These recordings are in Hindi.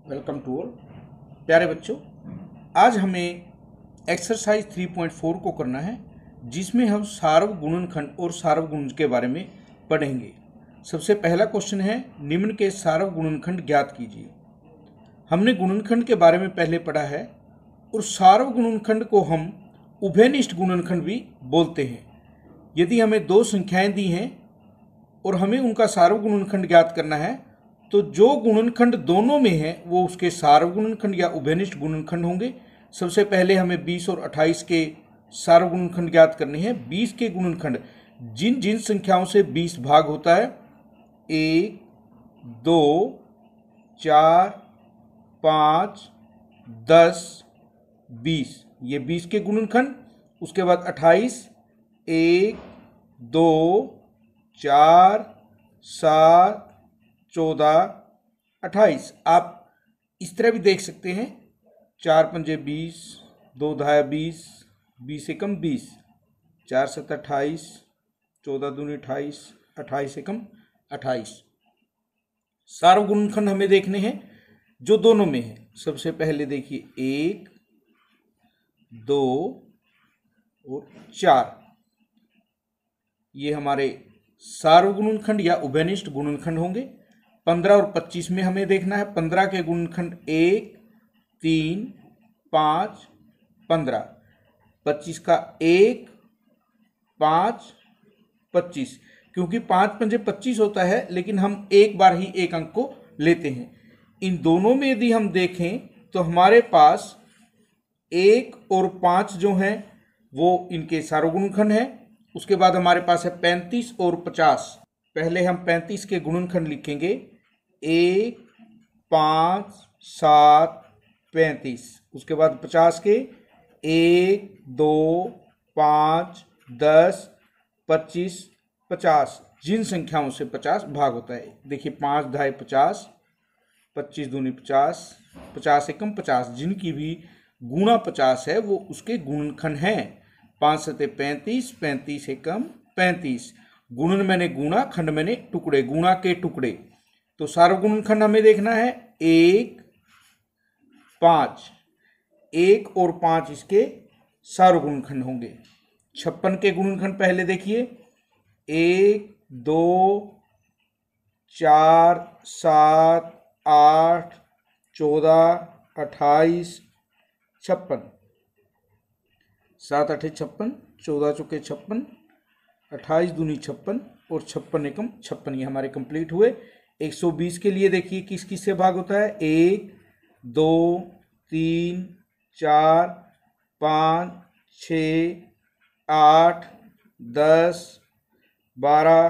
वेलकम टू ऑल प्यारे बच्चों। आज हमें एक्सरसाइज 3.4 को करना है, जिसमें हम सार्वगुणनखंड और सार्वगुणज के बारे में पढ़ेंगे। सबसे पहला क्वेश्चन है, निम्न के सार्वगुणनखंड ज्ञात कीजिए। हमने गुणनखंड के बारे में पहले पढ़ा है और सार्वगुणनखंड को हम उभयनिष्ठ गुणनखंड भी बोलते हैं। यदि हमें दो संख्याएं दी हैं और हमें उनका सार्वगुणनखंड ज्ञात करना है, तो जो गुणनखंड दोनों में है वो उसके सार्वगुणनखंड या उभयनिष्ठ गुणनखंड होंगे। सबसे पहले हमें 20 और 28 के सार्वगुणनखंड ज्ञात करने हैं। 20 के गुणनखंड जिन जिन संख्याओं से 20 भाग होता है, 1, 2, 4, 5, 10, 20, ये 20 के गुणनखंड। उसके बाद 28, 1, 2, 4, 7, 14, 28। आप इस तरह भी देख सकते हैं, 4 पंजे 20, 2 धाया 20, 20 एकम 20, 4 7 28, 14 दूनी 28, 28 एकम 28। सार्वगुणनखंड हमें देखने हैं जो दोनों में है। सबसे पहले देखिए 1, 2 और 4, ये हमारे सार्वगुणनखंड या उभयनिष्ठ गुणनखंड होंगे। 15 और 25 में हमें देखना है 15 के गुणनखंड 1, 3, 5, 15। 25 का 1, 5, 25, क्योंकि 5 पंजे 25 होता है, लेकिन हम एक बार ही एक अंक को लेते हैं। इन दोनों में यदि हम देखें तो हमारे पास 1 और 5 जो हैं वो इनके सार्वगुणनखंड हैं। उसके बाद हमारे पास है 35 और 50। पहले हम 35 के गुणनखंड लिखेंगे, 1, 5, 7, 35। उसके बाद 50 के 1, 2, 5, 10, 25, 50, जिन संख्याओं से 50 भाग होता है। देखिए 5 धाय 50, 25 दूनी 50, 50 एकम 50, जिनकी भी गुणा 50 है वो उसके गुणनखंड हैं। 5 सते 35, 35 एकम 35। गुणन मैंने गुणा, खंड मैंने टुकड़े, गुणा के टुकड़े। तो सार्वगुणनखंड हमें देखना है 1, 5। 1 और 5 इसके सार्वगुणनखंड होंगे। 56 के गुणनखंड पहले देखिए, 1, 2, 4, 7, 8, 14, 28, 56। 7 8 56, 14 चौके 56, 28 दूनी 56 और 56 एकम 56, ये हमारे कंप्लीट हुए। 120 के लिए देखिए किस किस से भाग होता है, 1, 2, 3, 4, 5, 6, 8, 10, 12,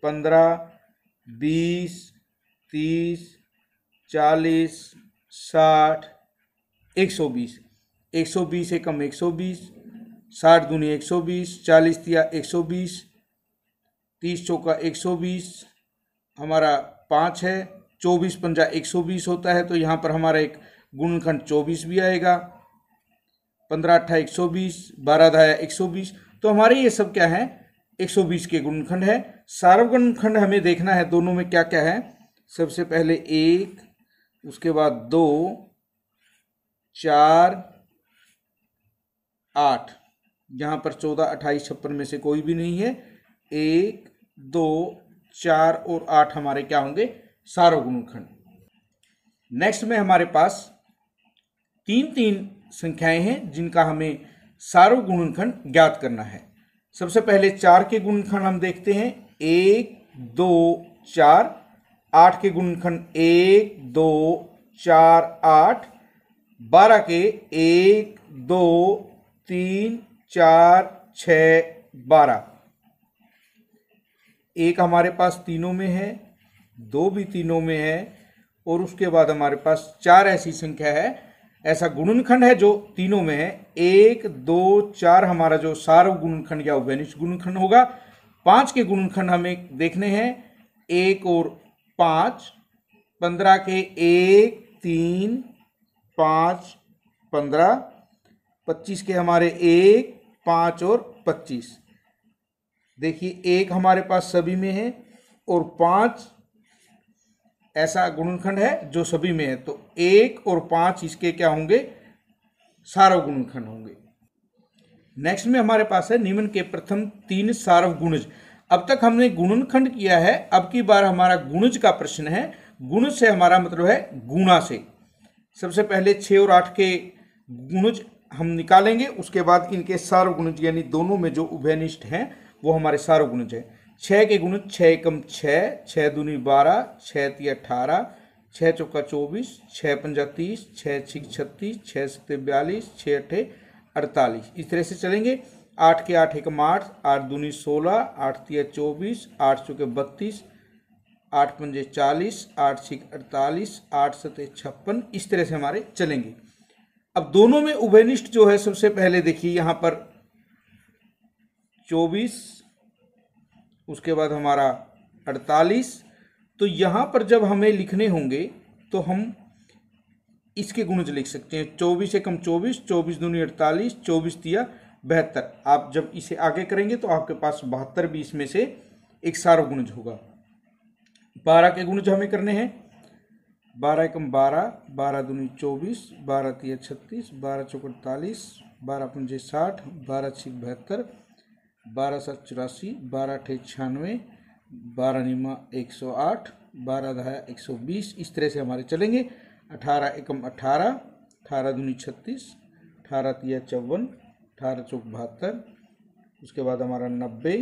15, 20, 30, 40, 60, 120। 120 एकम 120, 60 दूनी 120, 40 तिया 120, 30 चौका 120, हमारा 5 है। 24 पंजा 120 होता है, तो यहाँ पर हमारा एक गुणनखंड 24 भी आएगा। 15 8 120, 12 धाया 120। तो हमारे ये सब क्या है, 120 के गुणनखंड है। सार्वगुणनखंड हमें देखना है दोनों में क्या क्या है। सबसे पहले 1, उसके बाद 2, 4, 8। यहाँ पर 14 28 56 में से कोई भी नहीं है। 1, 2, 4 और 8 हमारे क्या होंगे, सार्वगुणनखंड। नेक्स्ट में हमारे पास 3 संख्याएं हैं जिनका हमें सार्वगुणनखंड ज्ञात करना है। सबसे पहले 4 के गुणनखंड हम देखते हैं, 1, 2, 4। 8 के गुणनखंड 1, 2, 4, 8। 12 के 1, 2, 3, 4, 6, 12। 1 हमारे पास तीनों में है, 2 भी तीनों में है, और उसके बाद हमारे पास 4 ऐसी संख्या है, ऐसा गुणनखंड है जो तीनों में है। 1, 2, 4 हमारा जो सार्वगुणनखंड या उभयनिष्ठ गुणनखंड होगा। 5 के गुणनखंड हमें देखने हैं, 1 और 5। 15 के 1, 3, 5, 15। 25 के हमारे 1, 5 और 25। देखिए 1 हमारे पास सभी में है और 5 ऐसा गुणनखंड है जो सभी में है, तो 1 और 5 इसके क्या होंगे, सार्व गुणनखंड होंगे। नेक्स्ट में हमारे पास है निम्न के प्रथम 3 सार्व गुणज। अब तक हमने गुणनखंड किया है, अब की बार हमारा गुणज का प्रश्न है। गुणज से हमारा मतलब है गुणा से। सबसे पहले 6 और 8 के गुणज हम निकालेंगे, उसके बाद इनके सार्व गुणज यानी दोनों में जो उभयनिष्ठ हैं वो हमारे सार्व गुणज है। 6 के गुणज 6 एकम 6, 6 दूनी 12, 6 तिया 18, 6 चौका 24, 6 पंजा 30, 6 छिक 36, 6 सत्ते 42, 6 अट्ठे 48। इस तरह से चलेंगे। 8 के 8 एकम 8, 8 दूनी 16, 8 तिया 24, 8 चौके 32, 8 पंजे 40, 8 छिक 48, 8 सत्ते 56। इस तरह से हमारे चलेंगे। अब दोनों में उभयनिष्ठ जो है, सबसे पहले देखिए यहाँ पर 24, उसके बाद हमारा 48। तो यहाँ पर जब हमें लिखने होंगे तो हम इसके गुणज लिख सकते हैं। 24 एकम 24, 24 दूनी 48, 24 तिया 72। आप जब इसे आगे करेंगे तो आपके पास 72 भी इसमें से एक सार्व गुणज होगा। 12 के गुणज हमें करने हैं। 12 एकम 12, 12 दूनी 24, 12 तिया 36, 12 चौक 48, 12 पंजे 60, 12 छिक 72, 12 सात 84, 12 अठे 96, 12 निमा 108, 12 दहाया 120। इस तरह से हमारे चलेंगे। 18 एकम 18, 18 दूनी 36, 18 तिया 54, 18 चौक 72, उसके बाद हमारा 90,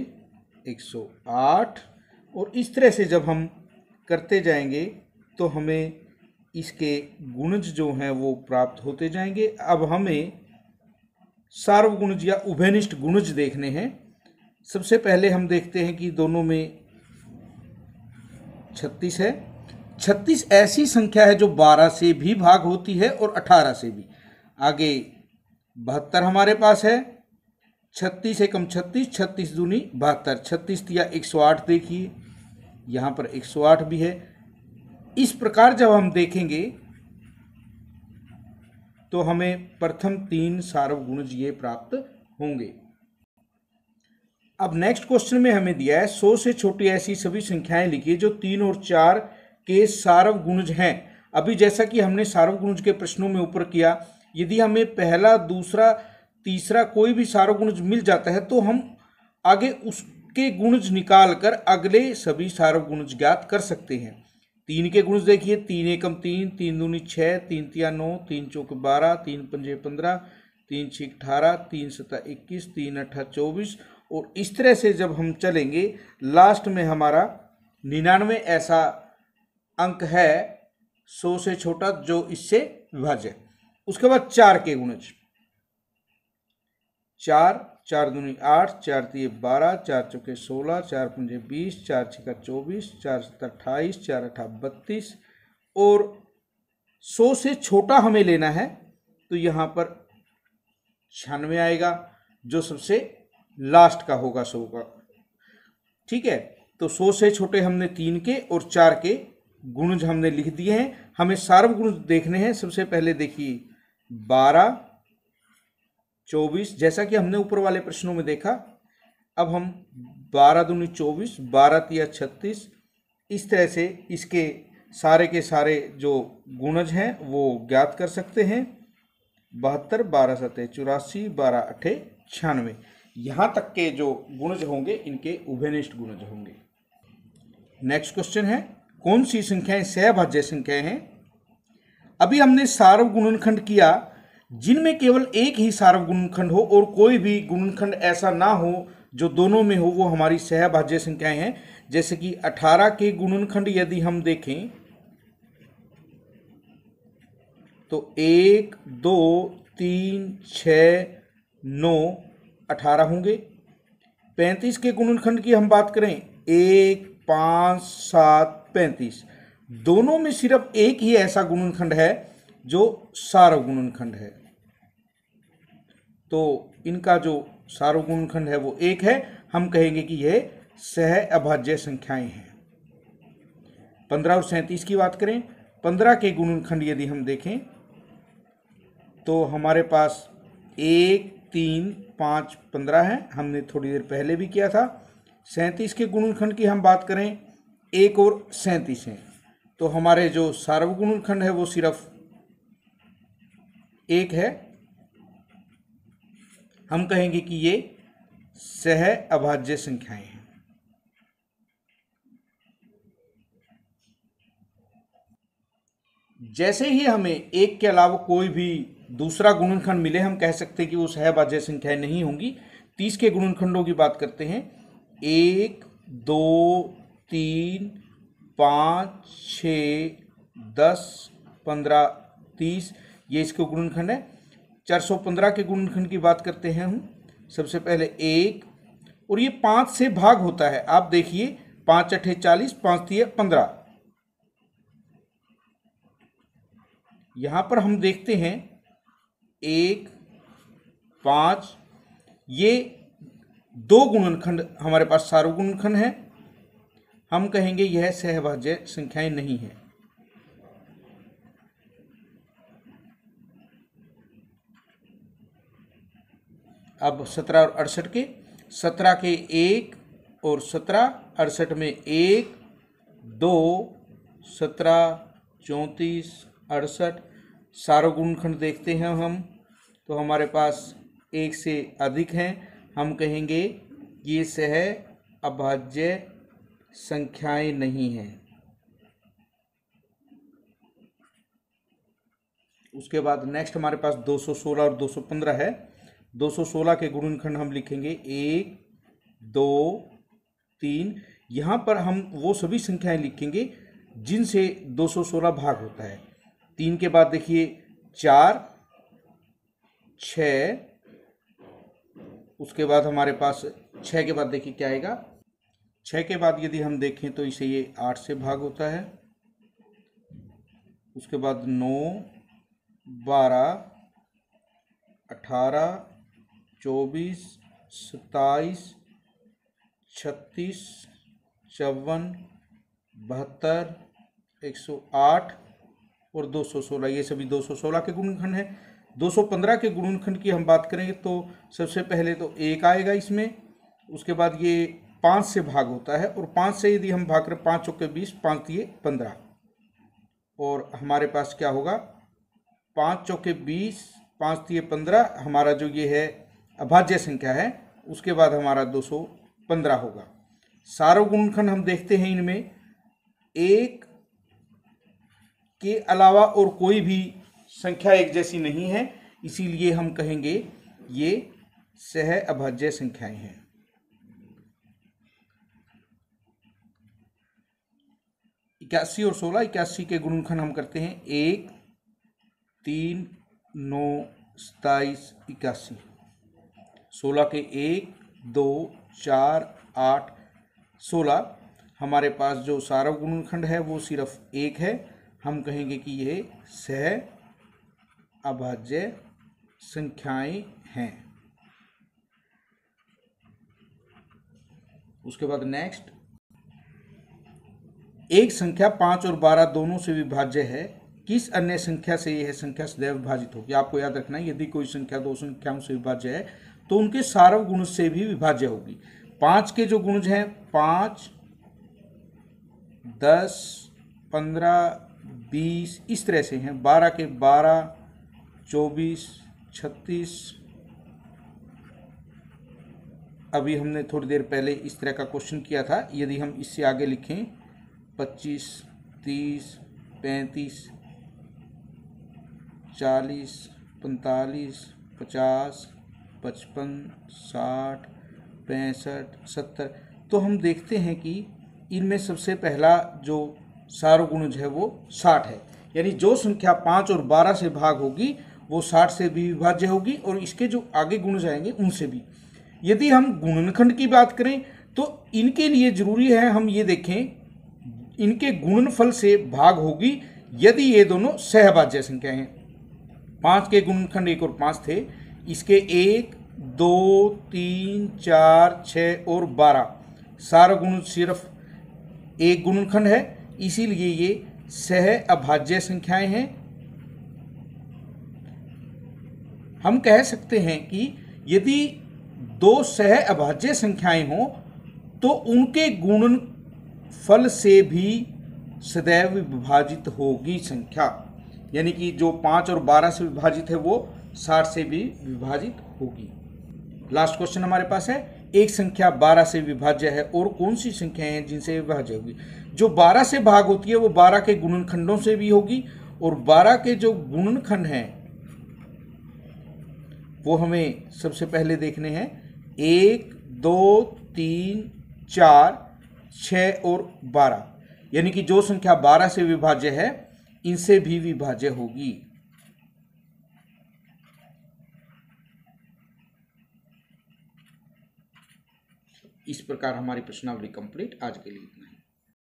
108। और इस तरह से जब हम करते जाएंगे तो हमें इसके गुणज जो हैं वो प्राप्त होते जाएंगे। अब हमें सार्व गुणज या उभयनिष्ठ गुणज देखने हैं। सबसे पहले हम देखते हैं कि दोनों में 36 है। 36 ऐसी संख्या है जो 12 से भी भाग होती है और 18 से भी। आगे 72 हमारे पास है। 36 एकम 36, 36 दूनी 72, 36 तिया 108। देखिए यहाँ पर 108 भी है। इस प्रकार जब हम देखेंगे तो हमें प्रथम 3 सार्व गुणज ये प्राप्त होंगे। अब नेक्स्ट क्वेश्चन में हमें दिया है 100 से छोटी ऐसी सभी संख्याएं लिखिए जो 3 और 4 के सार्व गुणज हैं। अभी जैसा कि हमने सार्व गुणज के प्रश्नों में ऊपर किया, यदि हमें पहला, दूसरा, तीसरा कोई भी सार्व गुणज मिल जाता है तो हम आगे उसके गुणज निकाल कर अगले सभी सार्व गुणज ज्ञात कर सकते हैं। 3 के गुणज देखिए, 3 एकम 3, 3 दूनी 6, 3 तिया 9, 3 चौक 12, 3 पंजे 15, 3 छिक 18, 3 सता 21, 3 अट्ठा 24। और इस तरह से जब हम चलेंगे लास्ट में हमारा 99 ऐसा अंक है 100 से छोटा जो इससे विभाज्य है। उसके बाद 4 के गुणज, 4, 4 दूनी 8, 4 तिये 12, 4 चौके 16, 4 पंजे 20, 4 छिका 24, 4 सत्ता 28, 4 अठा 32। और 100 से छोटा हमें लेना है तो यहाँ पर 96 आएगा जो सबसे लास्ट का होगा 100 का। ठीक है, तो 100 से छोटे हमने 3 के और 4 के गुणज हमने लिख दिए हैं। हमें सार्व गुणज देखने हैं। सबसे पहले देखिए 12, 24, जैसा कि हमने ऊपर वाले प्रश्नों में देखा। अब हम 12 दूनी 24, 12 तिया 36। इस तरह से इसके सारे के सारे जो गुणज हैं वो ज्ञात कर सकते हैं। 72, 12 सत्ते 84, 12 अट्ठे 96। यहाँ तक के जो गुणज होंगे इनके उभयनिष्ठ गुणज होंगे। नेक्स्ट क्वेश्चन है कौन सी संख्याएं सहभाज्य संख्याएं हैं। अभी हमने सार्व गुणनखंड किया जिनमें केवल एक ही सार्व गुणनखंड हो और कोई भी गुणनखंड ऐसा ना हो जो दोनों में हो, वो हमारी सहभाज्य संख्याएं हैं। जैसे कि 18 के गुणनखंड यदि हम देखें तो 1, 2, 3, 6, 9, 18 होंगे। 35 के गुणनखंड की हम बात करें 1, 5, 7, 35। दोनों में सिर्फ एक ही ऐसा गुणनखंड है जो सार्व गुणनखंड है, तो इनका जो सार्व गुणनखंड है वो एक है। हम कहेंगे कि यह सह अभाज्य संख्याएं हैं। 15 और 37 की बात करें, 15 के गुणनखंड यदि हम देखें तो हमारे पास 1, 3, 5, 15 है। हमने थोड़ी देर पहले भी किया था। 37 के गुणनखंड की हम बात करें 1 और 37 हैं। तो हमारे जो सार्वगुणनखंड है वो सिर्फ एक है। हम कहेंगे कि ये सह अभाज्य संख्याएं हैं। जैसे ही हमें एक के अलावा कोई भी दूसरा गुणनखंड मिले, हम कह सकते हैं कि वो सहभाज्य संख्याएं नहीं होंगी। 30 के गुणनखंडों की बात करते हैं। 1, 2, 3, 5, 6, 10, 15, 30, ये इसके गुणनखंड है। 415 के गुणनखंड की बात करते हैं हम। सबसे पहले 1, और ये 5 से भाग होता है। आप देखिए 5 अठे 40, 5 तिये 15। यहां पर हम देखते हैं 1, 5, ये दो गुणनखंड हमारे पास सार्वगुणनखंड है। हम कहेंगे यह सहभाज्य संख्याएं नहीं है। अब 17 और 68 के, 17 के 1 और 17, 68 में 1, 2, 17, 34, 68 सार्वगुणनखंड देखते हैं हम, तो हमारे पास एक से अधिक हैं। हम कहेंगे ये सह अभाज्य संख्याएं नहीं हैं। उसके बाद नेक्स्ट हमारे पास 216 और 215 है। 216 के गुणनखंड हम लिखेंगे 1, 2, 3। यहाँ पर हम वो सभी संख्याएं लिखेंगे जिनसे 216 भाग होता है। 3 के बाद देखिए 4, 6, उसके बाद हमारे पास 6 के बाद देखिए क्या आएगा। 6 के बाद यदि हम देखें तो इसे ये 8 से भाग होता है। उसके बाद 9, 12, 18, 24, 27, 36, 54, 72, 108 और 216, ये सभी 216 के गुणनखंड हैं। 215 के गुणनखंड की हम बात करेंगे तो सबसे पहले तो 1 आएगा इसमें। उसके बाद ये 5 से भाग होता है, और 5 से यदि हम भाग करें 5 चौके 20, 5 तिये 15, और हमारे पास क्या होगा 5 चौके 20, 5 तिये 15, हमारा जो ये है अभाज्य संख्या है। उसके बाद हमारा 215 होगा। सार्वगुणनखंड हम देखते हैं, इनमें 1 के अलावा और कोई भी संख्या एक जैसी नहीं है, इसीलिए हम कहेंगे ये सह अभाज्य संख्याएं हैं। इक्यासी और 16, 81 के गुणनखंड हम करते हैं 1, 3, 9, 27, 81। 16 के 1, 2, 4, 8, 16, हमारे पास जो सार्वगुणनखंड है वो सिर्फ 1 है। हम कहेंगे कि ये सह अभाज्य संख्याएं हैं। उसके बाद नेक्स्ट, एक संख्या 5 और 12 दोनों से विभाज्य है, किस अन्य संख्या से यह संख्या सदैव विभाजित होगी। आपको याद रखना है, यदि कोई संख्या दो संख्याओं से विभाज्य है तो उनके सार्वगुण से भी विभाज्य होगी। 5 के जो गुणज हैं 5, 10, 15, 20 इस तरह से हैं। 12 के 12, 24, 36, अभी हमने थोड़ी देर पहले इस तरह का क्वेश्चन किया था। यदि हम इससे आगे लिखें 25, 30, 35, 40, 45, 50, 55, 60, 65, 70, तो हम देखते हैं कि इनमें सबसे पहला जो सार्वगुणज है वो 60 है। यानी जो संख्या 5 और 12 से भाग होगी वो 60 से भी विभाज्य होगी, और इसके जो आगे गुणज आएंगे उनसे भी। यदि हम गुणनखंड की बात करें तो इनके लिए जरूरी है हम ये देखें इनके गुणनफल से भाग होगी यदि ये दोनों सहभाज्य संख्या हैं। 5 के गुणनखंड 1 और 5 थे, इसके 1, 2, 3, 4, 6 और 12 सार्वगुण सिर्फ एक गुणनखंड है, इसीलिए ये सह अभाज्य संख्याएं हैं। हम कह सकते हैं कि यदि दो सह अभाज्य संख्याएं हों तो उनके गुणनफल से भी सदैव विभाजित होगी संख्या, यानी कि जो 5 और 12 से विभाजित है वो 60 से भी विभाजित होगी। लास्ट क्वेश्चन हमारे पास है, एक संख्या 12 से विभाज्य है और कौन सी संख्याएं हैं जिनसे विभाज्य होगी। जो 12 से भाग होती है वो 12 के गुणनखंडों से भी होगी, और 12 के जो गुणनखंड हैं वो हमें सबसे पहले देखने हैं 1, 2, 3, 4, 6 और 12, यानी कि जो संख्या 12 से विभाज्य है इनसे भी विभाज्य होगी। इस प्रकार हमारी प्रश्नावली कंप्लीट। आज के लिए